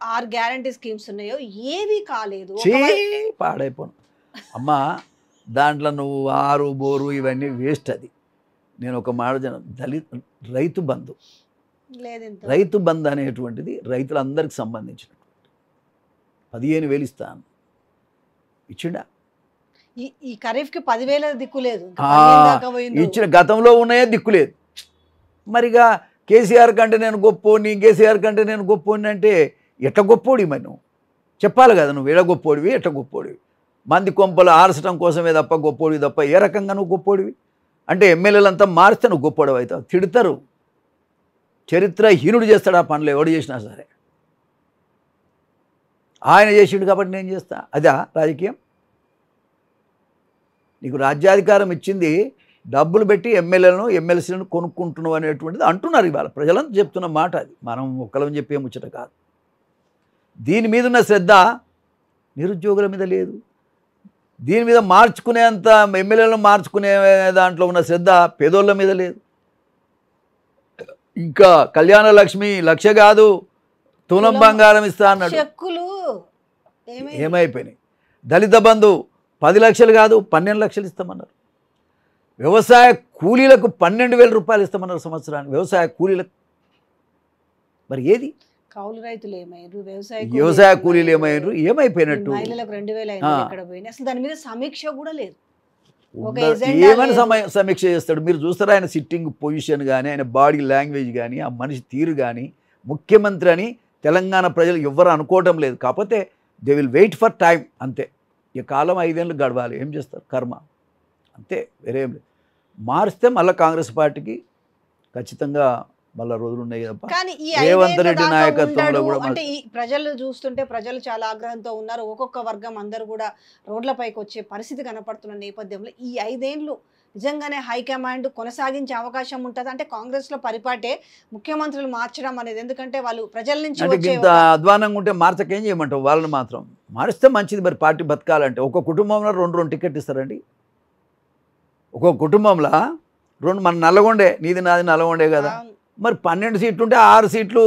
6 గ్యారంటీ స్కీమ్స్ ఉన్నాయో ఏవి కాలేదు, పాడైపోను అమ్మా. దాంట్లో నువ్వు 6 బోరు ఇవన్నీ వేస్ట్. అది నేను ఒక మాట రైతు బంధు, రైతు బంధు అనేటువంటిది రైతులందరికీ సంబంధించినటువంటి 15,000 ఇస్తాను, ఇచ్చిండా? ఈ ఖరీఫ్కి 10,000 దిక్కులేదు, ఇచ్చిన గతంలో ఉన్నాయే దిక్కులేదు. మరిగా కేసీఆర్ కంటే నేను గొప్పోని, కేసీఆర్ కంటే నేను గొప్పోని అంటే ఎట్లా గొప్పోడి? మరి నువ్వు చెప్పాలి కదా, నువ్వు ఎడ గొప్పోడివి, ఎట్లా గొప్పోడివి? మంది కొంపలు ఆర్చడం కోసమే తప్ప గొప్పోడివి తప్ప ఏ రకంగా నువ్వు గొప్పోడివి? అంటే ఎమ్మెల్యేలంతా మారిస్తే నువ్వు గొప్పోడవు అవుతావు. తిడతారు, చరిత్రహీనుడు చేస్తాడు ఆ పనులు ఎవడు చేసినా సరే. ఆయన చేసిండు కాబట్టి నేను చేస్తా. అదా రాజకీయం? నీకు రాజ్యాధికారం ఇచ్చింది డబ్బులు పెట్టి ఎమ్మెల్యేలను ఎమ్మెల్సీలను కొనుక్కుంటున్నావు అనేటువంటిది అంటున్నారు ఇవాళ ప్రజలంతా చెప్తున్న మాట. అది మనం ఒక్కలం చెప్పే ముచ్చట కాదు. దీని మీద ఉన్న శ్రద్ధ నిరుద్యోగుల మీద లేదు. దీని మీద మార్చుకునేంత ఎమ్మెల్యేలను మార్చుకునే దాంట్లో ఉన్న శ్రద్ధ పేదోళ్ళ మీద లేదు. ఇంకా కళ్యాణ లక్ష్మి 1,00,000 కాదు, తులం బంగారం ఇస్తా అన్నాడు, ఏమైపోయినాయి? దళిత బంధు 10 లక్షలు కాదు 12 లక్షలు ఇస్తామన్నారు. వ్యవసాయ కూలీలకు 12,000 రూపాయలు ఇస్తామన్నారు సంవత్సరానికి, వ్యవసాయ కూలీలకు. మరి ఏది? కౌలు రైతులు ఏమయ్యారు, వ్యవసాయ కూలీలు ఏమయ్యారు, ఏమైపోయినట్టు? మహిళలకు 2,000 ఎక్కడ పోయినాయి? అసలు దాని మీద సమీక్ష కూడా లేదు. ఏమైనా సమీక్ష చేస్తాడు? మీరు చూస్తారా ఆయన సిట్టింగ్ పొజిషన్ కానీ, ఆయన బాడీ లాంగ్వేజ్ కానీ, ఆ మనిషి తీరు కానీ? ముఖ్యమంత్రి అని తెలంగాణ ప్రజలు ఎవ్వరు అనుకోవటం లేదు. కాకపోతే they will wait for time, అంతే. ఈ కాలం 5 ఏళ్ళు గడవాలి, ఏం చేస్తారు? కర్మ అంతే, వేరేం లేదు. మారిస్తే మళ్ళీ కాంగ్రెస్ పార్టీకి ఖచ్చితంగా మళ్ళీ రోజులు ఉన్నాయి తప్ప. కానీ ఈ రేవంత్ రెడ్డి నాయకత్వంలో కూడా అంటే ఈ ప్రజలు చూస్తుంటే ప్రజలు చాలా ఆగ్రహంతో ఉన్నారు. ఒక్కొక్క వర్గం అందరూ కూడా రోడ్లపైకి వచ్చే పరిస్థితి కనపడుతున్న నేపథ్యంలో ఈ 5 ఏళ్ళు నిజంగానే హైకమాండ్ కొనసాగించే అవకాశం ఉంటుంది అంటే కాంగ్రెస్ లో పరిపాటే ముఖ్యమంత్రులు మార్చడం అనేది? ఎందుకంటే వాళ్ళు ప్రజల నుంచి ఇంత అధ్వానంగా ఉంటే మార్చకేం చేయమంటావు? వాళ్ళని మాత్రం మారిస్తే మంచిది. మరి పార్టీ బతకాలంటే ఒక కుటుంబంలో 2 టికెట్ ఇస్తారండి. ఒక కుటుంబంలో 2, మన నల్లగొండే, నీది నాది నల్లగొండే కదా. మరి 12 సీట్లు ఉంటే 6 సీట్లు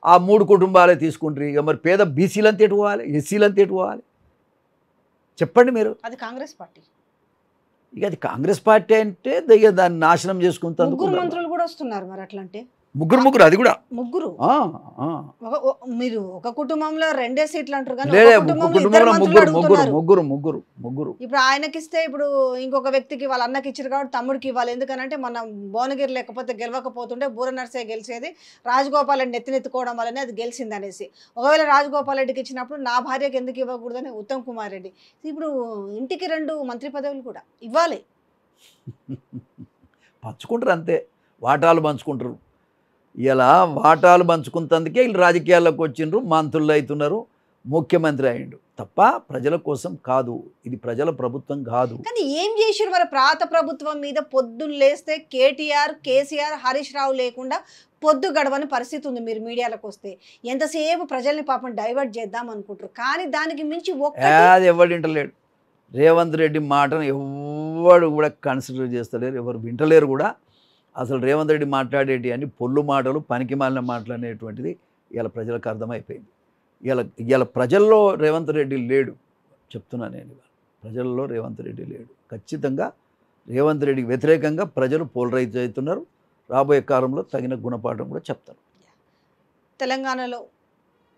ఆ 3 కుటుంబాలే తీసుకుంటారు. ఇక మరి పేద బీసీలంతా ఎటు పోవాలి, ఎస్సీలంతా ఎటు పోవాలి చెప్పండి మీరు? అది కాంగ్రెస్ పార్టీ. ఇక అది కాంగ్రెస్ పార్టీ అంటే దాన్ని నాశనం చేసుకుంటారు. 3 మంత్రులు కూడా వస్తున్నారు. మరి అట్లా అంటే ముగ్గురు అది కూడా ముగ్గురు ఆ, ఆ. మీరు ఒక కుటుంబంలో 2 సీట్లు అంటారు కానీ లేదే ఒక కుటుంబంలో కుటుంబంలో ఇద్దరు మంత్రులు ముగ్గురు అడుగుతున్నారు. ముగ్గురు ఇప్పుడు ఆయనకిస్తే ఇప్పుడు ఇంకొక వ్యక్తికి వాళ్ళ అన్నకి ఇచ్చారు కాబట్టి తమ్ముడికి ఇవ్వాలి. ఎందుకనంటే మన భువనగిరి లేకపోతే గెలవకపోతుంటే బూర నర్సే గెలిచేది, రాజగోపాల్ రెడ్డి నెత్తినెత్తుకోవడం వల్లనే అది గెలిచింది అనేసి. ఒకవేళ రాజగోపాల్ రెడ్డికి ఇచ్చినప్పుడు నా భార్యకి ఎందుకు ఇవ్వకూడదని ఉత్తమ్ కుమార్ రెడ్డి. ఇప్పుడు ఇంటికి 2 మంత్రి పదవులు కూడా ఇవ్వాలి. పంచుకుంటారు అంతే, వాటాలు పంచుకుంటారు. ఇలా వాటాలు పంచుకున్నందుకే వీళ్ళు రాజకీయాల్లోకి వచ్చిండ్రు, మంత్రులు అవుతున్నారు, ముఖ్యమంత్రి అయ్యిండు తప్ప ప్రజల కోసం కాదు. ఇది ప్రజల ప్రభుత్వం కాదు. కానీ ఏం చేసారు మరి ప్రాత ప్రభుత్వం మీద? పొద్దున్న లేస్తే కేటీఆర్, కేసీఆర్, హరీష్ రావు లేకుండా పొద్దు గడవని పరిస్థితి ఉంది. మీరు మీడియాలకు వస్తే ఎంతసేపు ప్రజల్ని పాపం డైవర్ట్ చేద్దాం అనుకుంటారు, కానీ దానికి మించి అది ఎవరు వింటలేడు. రేవంత్ రెడ్డి మాటను ఎవరు కూడా కన్సిడర్ చేస్తలేరు, ఎవరు వింటలేరు కూడా. అసలు రేవంత్ రెడ్డి మాట్లాడేటి అన్ని పొల్లు మాటలు, పనికి మాలిన మాటలు అనేటువంటిది ఇలా ప్రజలకు అర్థమైపోయింది. ఇలా ప్రజల్లో రేవంత్ రెడ్డి లేడు, చెప్తున్నాను నేను. ప్రజల్లో రేవంత్ రెడ్డి లేడు. ఖచ్చితంగా రేవంత్ రెడ్డికి వ్యతిరేకంగా ప్రజలు పోలరైజ్ అవుతున్నారు. రాబోయే కాలంలో తగిన గుణపాఠం కూడా చెప్తారు. తెలంగాణలో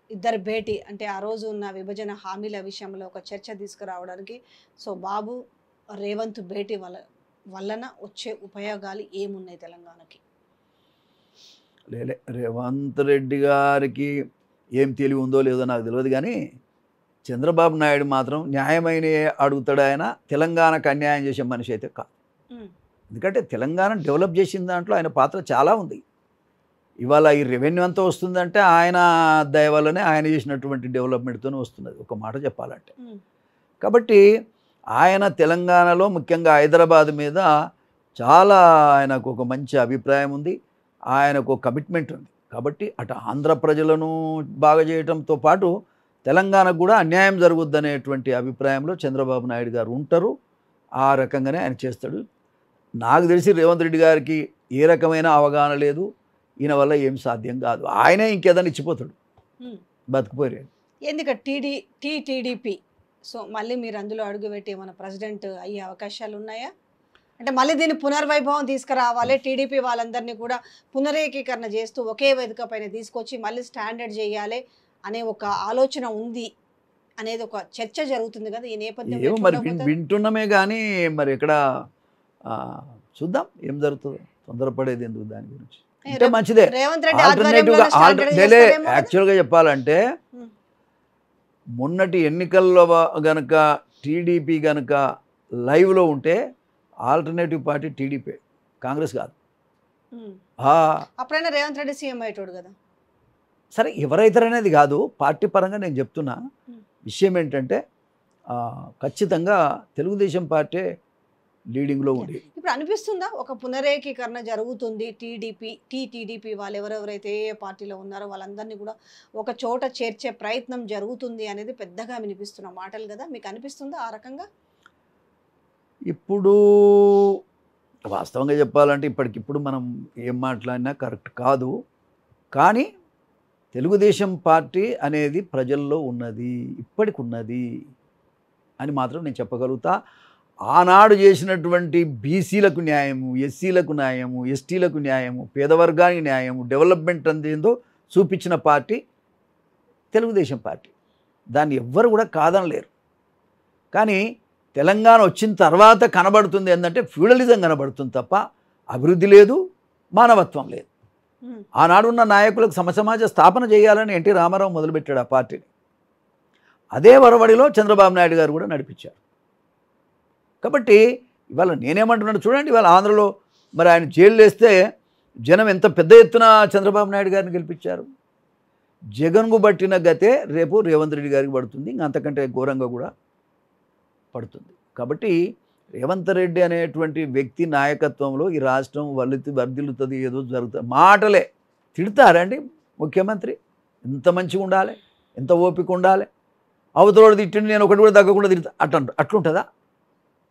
ఇద్దరు భేటీ అంటే ఆ రోజు ఉన్న విభజన హామీల విషయంలో ఒక చర్చ తీసుకురావడానికి సో బాబు రేవంత్ భేటీ వలన వచ్చే ఉపయోగాలు ఏమున్నాయి తెలంగాణకి? రేవంత్ రెడ్డి గారికి ఏం తెలివి ఉందో లేదో నాకు తెలియదు, కానీ చంద్రబాబు నాయుడు మాత్రం న్యాయమైన అడుగుతాడు. ఆయన తెలంగాణకు అన్యాయం చేసే మనిషి అయితే కాదు. ఎందుకంటే తెలంగాణ డెవలప్ చేసిన దాంట్లో ఆయన పాత్ర చాలా ఉంది. ఇవాళ ఈ రెవెన్యూ అంతా వస్తుందంటే ఆయన దయ వల్లనే, ఆయన చేసినటువంటి డెవలప్మెంట్తోనే వస్తున్నది, ఒక మాట చెప్పాలంటే. కాబట్టి ఆయన తెలంగాణలో ముఖ్యంగా హైదరాబాద్ మీద చాలా ఆయనకు ఒక మంచి అభిప్రాయం ఉంది, ఆయనకు ఒక కమిట్మెంట్ ఉంది. కాబట్టి అటు ఆంధ్ర ప్రజలను బాగా చేయడంతో పాటు తెలంగాణకు కూడా అన్యాయం జరుగుద్దనేటువంటి అభిప్రాయంలో చంద్రబాబు నాయుడు గారు ఉంటారు. ఆ రకంగానే ఆయన చేస్తాడు. నాకు తెలిసి రేవంత్ రెడ్డి గారికి ఏ రకమైన అవగాహన లేదు, ఈయన వల్ల ఏం సాధ్యం కాదు. ఆయనే ఇంకేదైనా ఇచ్చిపోతాడు, బతుకుపోయాడు. ఎందుకంటే టీడీపీ సో మళ్ళీ మీరు అందులో అడుగుపెట్టి మన ప్రెసిడెంట్ అయ్యే అవకాశాలు ఉన్నాయా? అంటే మళ్ళీ దీన్ని పునర్వైభవం తీసుకురావాలి, టీడీపీ వాళ్ళందరినీ కూడా పునరేకీకరణ చేస్తూ ఒకే వేదిక పైన తీసుకొచ్చి మళ్ళీ స్టాండర్డ్ చేయాలి అనే ఒక ఆలోచన ఉంది అనేది ఒక చర్చ జరుగుతుంది కదా ఈ నేపథ్యంలో. మరి వింటున్నామే కానీ మరి ఎక్కడ చూద్దాం ఏం జరుగుతుందో, తొందరపడేది ఎందుకు దాని గురించి. అంటే మంచిదే. రేవంత్ రెడ్డి యాక్చువల్గా చెప్పాలంటే మొన్నటి ఎన్నికల్లో గనక టీడీపీ గనక లైవ్లో ఉంటే ఆల్టర్నేటివ్ పార్టీ టీడీపీ, కాంగ్రెస్ కాదు. అప్పుడైనా రేవంత్ రెడ్డి సీఎం అయ్యేటోడు కదా. సరే ఎవరైతారనేది కాదు, పార్టీ పరంగా నేను చెప్తున్నా విషయం ఏంటంటే ఖచ్చితంగా తెలుగుదేశం పార్టీ లీడింగ్లో ఉంది. ఇప్పుడు అనిపిస్తుందా ఒక పునరేకీకరణ జరుగుతుంది, టీడీపీ వాళ్ళు ఎవరెవరైతే ఏ పార్టీలో ఉన్నారో వాళ్ళందరినీ కూడా ఒక చోట చేర్చే ప్రయత్నం జరుగుతుంది అనేది పెద్దగా వినిపిస్తున్న మాటలు కదా, మీకు అనిపిస్తుందా ఆ రకంగా? ఇప్పుడు వాస్తవంగా చెప్పాలంటే ఇప్పటికిప్పుడు మనం ఏం మాట్లాడినా కరెక్ట్ కాదు, కానీ తెలుగుదేశం పార్టీ అనేది ప్రజల్లో ఉన్నది, ఇప్పటికి ఉన్నది అని మాత్రం నేను చెప్పగలుగుతా. ఆనాడు చేసినటువంటి బీసీలకు న్యాయము, ఎస్సీలకు న్యాయము, ఎస్టీలకు న్యాయము, పేదవర్గానికి న్యాయము, డెవలప్మెంట్ అందేందో చూపించిన పార్టీ తెలుగుదేశం పార్టీ. దాన్ని ఎవ్వరు కూడా కాదనలేరు. కానీ తెలంగాణ వచ్చిన తర్వాత కనబడుతుంది ఏంటంటే ఫ్యూడలిజం కనబడుతుంది తప్ప అభివృద్ధి లేదు, మానవత్వం లేదు. ఆనాడున్న నాయకులకు సమసమాజ స్థాపన చేయాలని ఎన్టీ రామారావు మొదలుపెట్టాడు ఆ పార్టీని. అదే వరవడిలో చంద్రబాబు నాయుడు గారు కూడా నడిపించారు. కాబట్టి ఇవాళ నేనేమంటున్నాను చూడండి, ఇవాళ ఆంధ్రలో మరి ఆయన జైలు వేస్తే జనం ఎంత పెద్ద ఎత్తున చంద్రబాబు నాయుడు గారిని గెలిపించారు. జగన్కు పట్టిన గతే రేపు రేవంత్ రెడ్డి గారికి పడుతుంది, ఇంకా అంతకంటే ఘోరంగా కూడా పడుతుంది. కాబట్టి రేవంత్ రెడ్డి అనేటువంటి వ్యక్తి నాయకత్వంలో ఈ రాష్ట్రం వర్ధిల్లుతుంది, ఏదో జరుగుతుంది. మాటలే తిడతారండి ముఖ్యమంత్రి, ఎంత మంచిగా ఉండాలి, ఎంత ఓపిక ఉండాలి. అవతలోడు తిట్టిండి నేను ఒకటి కూడా తగ్గకుండా తిడతా అట్లుంటుందా?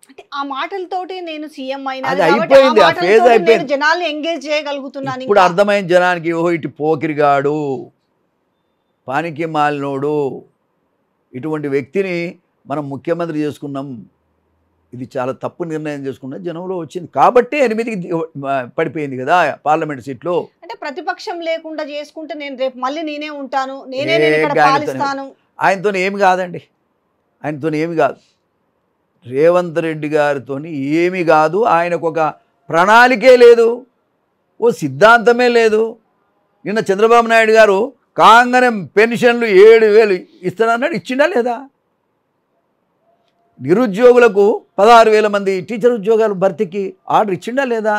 అంటే ఆ మాటలతోటి నేను సీఎం అయినా అయిపోయింది, ఆ ఫేజ్ అయిపోయింది, జనాల్ని ఎంగేజ్ చేయగలుగుతున్నాను. ఇప్పుడు అర్థమైంది జనానికి, ఓహో ఇటు పోకిరిగాడు, పానికి మాలినోడు, ఇటువంటి వ్యక్తిని మనం ముఖ్యమంత్రి చేసుకున్నాం, ఇది చాలా తప్పు నిర్ణయం చేసుకున్నది జనంలో వచ్చింది. కాబట్టి 8కి పడిపోయింది కదా పార్లమెంట్ సీట్లో. అంటే ప్రతిపక్షం లేకుండా చేసుకుంటే నేను రేపు మళ్ళీ నేనే ఉంటాను, నేను ఇక్కడ పాలిస్తాను. ఆయనతో ఏమి కాదండి, ఆయనతో ఏమి కాదు. రేవంత్ రెడ్డి గారితో ఏమి కాదు. ఆయనకు ఒక ప్రణాళికే లేదు, ఓ సిద్ధాంతమే లేదు. నిన్న చంద్రబాబు నాయుడు గారు కాంగనే పెన్షన్లు 7,000 ఇస్తానన్నాడు, ఇచ్చిండా లేదా? నిరుద్యోగులకు 16,000 మంది టీచర్ ఉద్యోగాలు భర్తీకి ఆర్డర్ ఇచ్చిండా లేదా?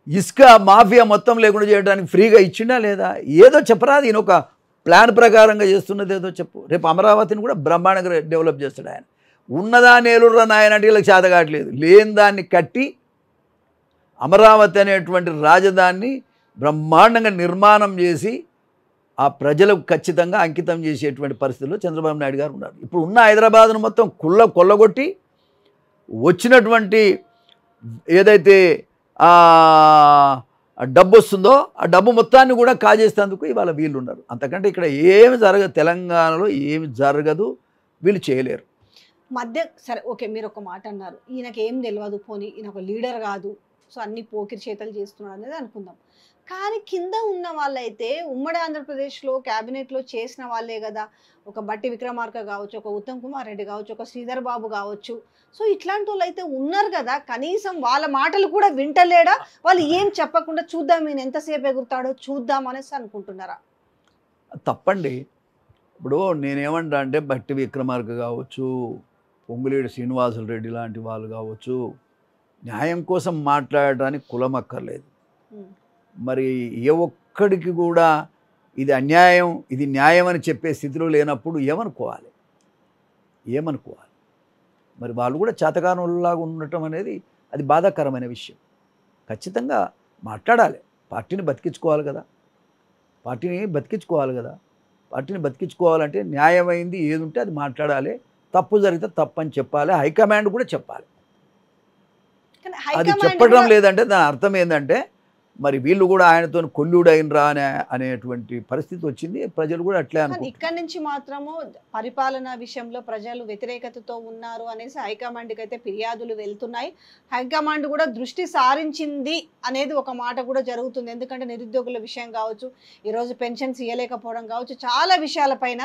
ఇసుక మాఫియా మొత్తం లేకుండా చేయడానికి ఫ్రీగా ఇచ్చిండా లేదా? ఏదో చెప్పరాదు. ఈయన ఒక ప్లాన్ ప్రకారంగా చేస్తున్నది ఏదో చెప్పు. రేపు అమరావతిని కూడా బ్రహ్మాండంగా డెవలప్ చేస్తాడు ఆయన. ఉన్నదా నేలుర్రా నాయన అంటే వీళ్ళకి చేత కావట్లేదు. లేని దాన్ని కట్టి అమరావతి అనేటువంటి రాజధానిని బ్రహ్మాండంగా నిర్మాణం చేసి ఆ ప్రజలకు ఖచ్చితంగా అంకితం చేసేటువంటి పరిస్థితుల్లో చంద్రబాబు నాయుడు గారు ఉన్నారు. ఇప్పుడు ఉన్న హైదరాబాద్ను మొత్తం కొల్లగొట్టి వచ్చినటువంటి ఏదైతే డబ్బు వస్తుందో ఆ డబ్బు మొత్తాన్ని కూడా కాజేసేందుకు ఇవాళ వీళ్ళు ఉన్నారు. అంతకంటే ఇక్కడ ఏమి జరగదు, తెలంగాణలో ఏమి జరగదు, వీళ్ళు చేయలేరు. సరే ఓకే, మీరు ఒక మాట అన్నారు, ఈయనకి ఏం తెలియదు, పోనీ ఈయన ఒక లీడర్ కాదు, సో అన్ని పోకిరి చేతలు చేస్తున్నాడు అనేది అనుకుందాం. కానీ కింద ఉన్న వాళ్ళైతే ఉమ్మడి ఆంధ్రప్రదేశ్లో క్యాబినెట్లో చేసిన వాళ్ళే కదా. ఒక బట్టి విక్రమార్క కావచ్చు, ఒక ఉత్తమ్ కుమార్ రెడ్డి కావచ్చు, ఒక శ్రీధర్ బాబు కావచ్చు. సో ఇట్లాంటి వాళ్ళు అయితే ఉన్నారు కదా, కనీసం వాళ్ళ మాటలు కూడా వింటలేడా? వాళ్ళు ఏం చెప్పకుండా చూద్దాం ఈయన ఎంతసేపు ఎగురుతాడో చూద్దాం అనేసి అనుకుంటున్నారా? తప్పండి. ఇప్పుడు నేనేమంటా అంటే బట్టి విక్రమార్క కావచ్చు, పొంగులేటి శ్రీనివాసులు రెడ్డి లాంటి వాళ్ళు కావచ్చు, న్యాయం కోసం మాట్లాడడానికి కులం అక్కర్లేదు. మరి ఏ ఒక్కడికి కూడా ఇది అన్యాయం, ఇది న్యాయం అని చెప్పే స్థితిలో లేనప్పుడు ఏమనుకోవాలి? మరి వాళ్ళు కూడా చేతకానులాగా ఉండటం అనేది అది బాధాకరమైన విషయం. ఖచ్చితంగా మాట్లాడాలి. పార్టీని బతికించుకోవాలి కదా. పార్టీని బతికించుకోవాలంటే న్యాయమైంది ఏది ఉంటే అది మాట్లాడాలి. తప్పు జరిగితే తప్పని చెప్పాలి. హైకమాండ్ కూడా చెప్పాలి. అది చెప్పడం లేదంటే దాని అర్థం ఏంటంటే మరి వీళ్ళు కూడా ఆయనతో కొల్లుడైనరా అనేటువంటి పరిస్థితి వచ్చింది. ప్రజలు కూడా అట్లే అనుకుంటారు. ఇక్కడ నుంచి మాత్రము పరిపాలన విషయంలో ప్రజలు వ్యతిరేకతతో ఉన్నారు అనేసి హైకమాండ్కి అయితే ఫిర్యాదులు వెళ్తున్నాయి. హైకమాండ్ కూడా దృష్టి సారించింది అనేది ఒక మాట కూడా జరుగుతుంది. ఎందుకంటే నిరుద్యోగుల విషయం కావచ్చు, ఈరోజు పెన్షన్స్ ఇవ్వలేకపోవడం కావచ్చు, చాలా విషయాలపైన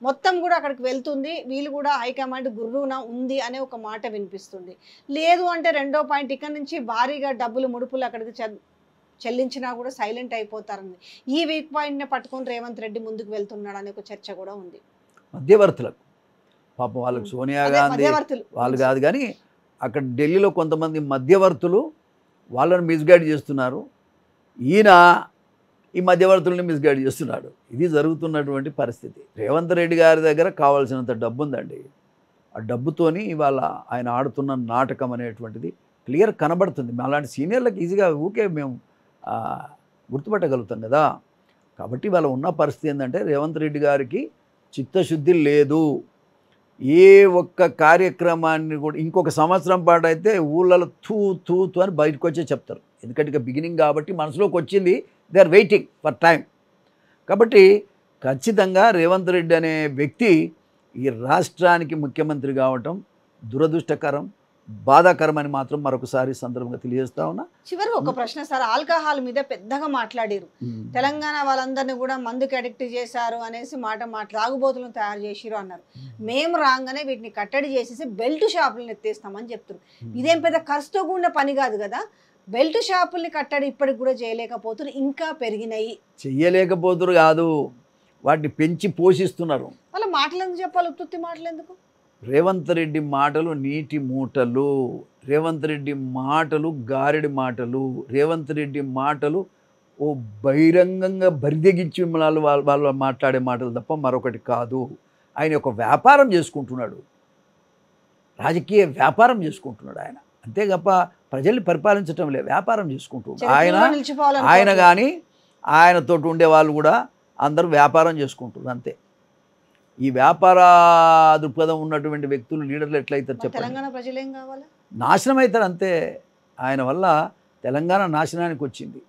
మొత్తం కూడా అక్కడికి వెళ్తుంది. వీళ్ళు కూడా హైకమాండ్ గుర్రున ఉంది అనే ఒక మాట వినిపిస్తుంది. లేదు అంటే రెండో పాయింట్, ఇక్కడ నుంచి భారీగా డబ్బులు ముడుపులు అక్కడికి చెల్లించినా కూడా సైలెంట్ అయిపోతారని ఈ వీక్ పాయింట్ని పట్టుకొని రేవంత్ రెడ్డి ముందుకు వెళ్తున్నాడు అనే ఒక చర్చ కూడా ఉంది. మధ్యవర్తులకు పాపం వాళ్ళకి సోనియా గాంధీ వాళ్ళు కాదు కానీ అక్కడ ఢిల్లీలో కొంతమంది మధ్యవర్తులు వాళ్ళని మిస్గైడ్ చేస్తున్నారు. ఈయన ఈ మధ్యవర్తుల్ని మిస్గైడ్ చేస్తున్నాడు. ఇది జరుగుతున్నటువంటి పరిస్థితి. రేవంత్ రెడ్డి గారి దగ్గర కావాల్సినంత డబ్బు ఉందండి. ఆ డబ్బుతోని ఇవాళ ఆయన ఆడుతున్న నాటకం అనేటువంటిది క్లియర్ కనబడుతుంది. అలాంటి సీనియర్లకు ఈజీగా ఊకే మేము గుర్తుపట్టగలుగుతాం కదా. కాబట్టి వాళ్ళ ఉన్న పరిస్థితి ఏంటంటే రేవంత్ రెడ్డి గారికి చిత్తశుద్ధి లేదు. ఏ ఒక్క కార్యక్రమాన్ని కూడా ఇంకొక సంవత్సరం పాటు అయితే ఊళ్ళలో తూ తూ తూ అని బయటకు వచ్చే చెప్తారు. ఎందుకంటే ఇక బిగినింగ్ కాబట్టి మనసులోకి వచ్చింది, they are waiting for time. కాబట్టి ఖచ్చితంగా రేవంత్ రెడ్డి అనే వ్యక్తి ఈ రాష్ట్రానికి ముఖ్యమంత్రి కావటం దురదృష్టకరం, బాధాకరమని మాత్రం మరొకసారి సందర్భంగా తెలియజేస్తా ఉన్నా. చివరికి ఒక ప్రశ్న సార్, ఆల్కహాల్ మీద పెద్దగా మాట్లాడారు. తెలంగాణ వాళ్ళందరినీ కూడా మందుకి అడిక్ట్ చేశారు అనేసి తాగుబోతులను తయారు చేసిరు అన్నారు. మేము రాగానే వీటిని కట్టడి చేసేసి బెల్ట్ షాపులను ఎత్తేస్తామని చెప్తున్నారు. ఇదేం పెద్ద ఖర్చుతో కూడిన పని కాదు కదా. బెల్ట్ షాపుల్ని కట్టడి ఇప్పటికి కూడా చేయలేకపోతున్నారు, ఇంకా పెరిగినాయి. చెయ్యలేకపోతున్నారు కాదు, వాటిని పెంచి పోషిస్తున్నారు. వాళ్ళ మాటలు ఎందుకు చెప్పాలి, ఉత్తుత్తి మాటలు ఎందుకు? రేవంత్ రెడ్డి మాటలు నీటి మూటలు, రేవంత్ రెడ్డి మాటలు గారెడి మాటలు, రేవంత్ రెడ్డి మాటలు ఓ బహిరంగంగా బరిదెగించి వాళ్ళు మాట్లాడే మాటలు తప్ప మరొకటి కాదు. ఆయన ఒక వ్యాపారం చేసుకుంటున్నాడు, రాజకీయ వ్యాపారం చేసుకుంటున్నాడు ఆయన. అంతే తప్ప ప్రజల్ని పరిపాలించటం లేదు, వ్యాపారం చేసుకుంటున్నాడు ఆయన. కానీ ఆయనతో ఉండే వాళ్ళు కూడా అందరూ వ్యాపారం చేసుకుంటున్నారు అంతే. ఈ వ్యాపార దృక్పథం ఉన్నటువంటి వ్యక్తులు లీడర్లు ఎట్లయితారు చెప్పండి? తెలంగాణ ప్రజలు ఏం కావాలి? నాశనం అవుతారు అంతే. ఆయన వల్ల తెలంగాణ నాశనానికి వచ్చింది,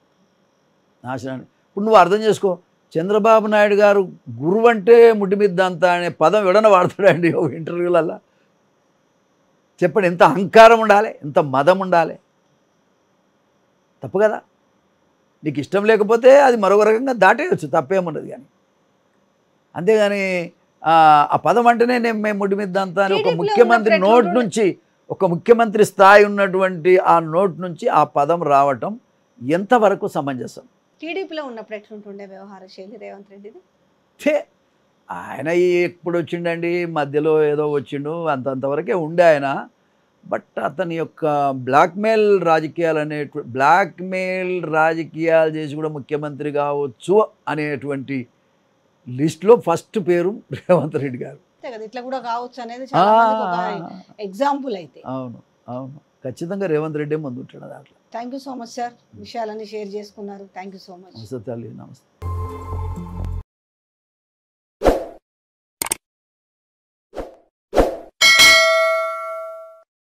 నాశనానికి. ఇప్పుడు నువ్వు అర్థం చేసుకో, చంద్రబాబు నాయుడు గారు గురువు అంటే ముడ్డి మీద అంత అనే పదం ఎవడన్నా వాడతాడండి ఒక ఇంటర్వ్యూలలో? చెప్పండి, ఎంత అహంకారం ఉండాలి, ఎంత మదం ఉండాలి? తప్పు కదా. నీకు ఇష్టం లేకపోతే అది మరొక రకంగా దాటేయచ్చు, తప్పేమున్నది. కానీ అంతేగాని ఆ పదం అంటేనే మేము ముడి మీద అంతా అని ఒక ముఖ్యమంత్రి నోట్ నుంచి, ఒక ముఖ్యమంత్రి స్థాయి ఉన్నటువంటి ఆ నోట్ నుంచి ఆ పదం రావటం ఎంతవరకు సమంజసం? టీడీపీలో ఉన్నప్పుడు ఎట్లుంటుండే వ్యవహార శైలి రేవంత్ రెడ్డిది? ఆయన ఎప్పుడు వచ్చిండండి, మధ్యలో ఏదో వచ్చిండు, అంతవరకే ఉండే ఆయన. బట్ అతని యొక్క బ్లాక్మెయిల్ రాజకీయాలు చేసి కూడా ముఖ్యమంత్రి కావచ్చు అనేటువంటి లిస్ట్లో ఫస్ట్ పేరు రేవంత్ రెడ్డి గారు. ఇట్లా కూడా కావచ్చు అనేది చాలా మందికి ఒక ఎగ్జాంపుల్ అయితే. అవును అవును, ఖచ్చితంగా రేవంత్ రెడ్డి ముందు ఉంటాడు దాంట్లో. Thank you so much sir, విషయాలన్నీ షేర్ చేసుకున్నారు. Thank you so much. నమస్తే.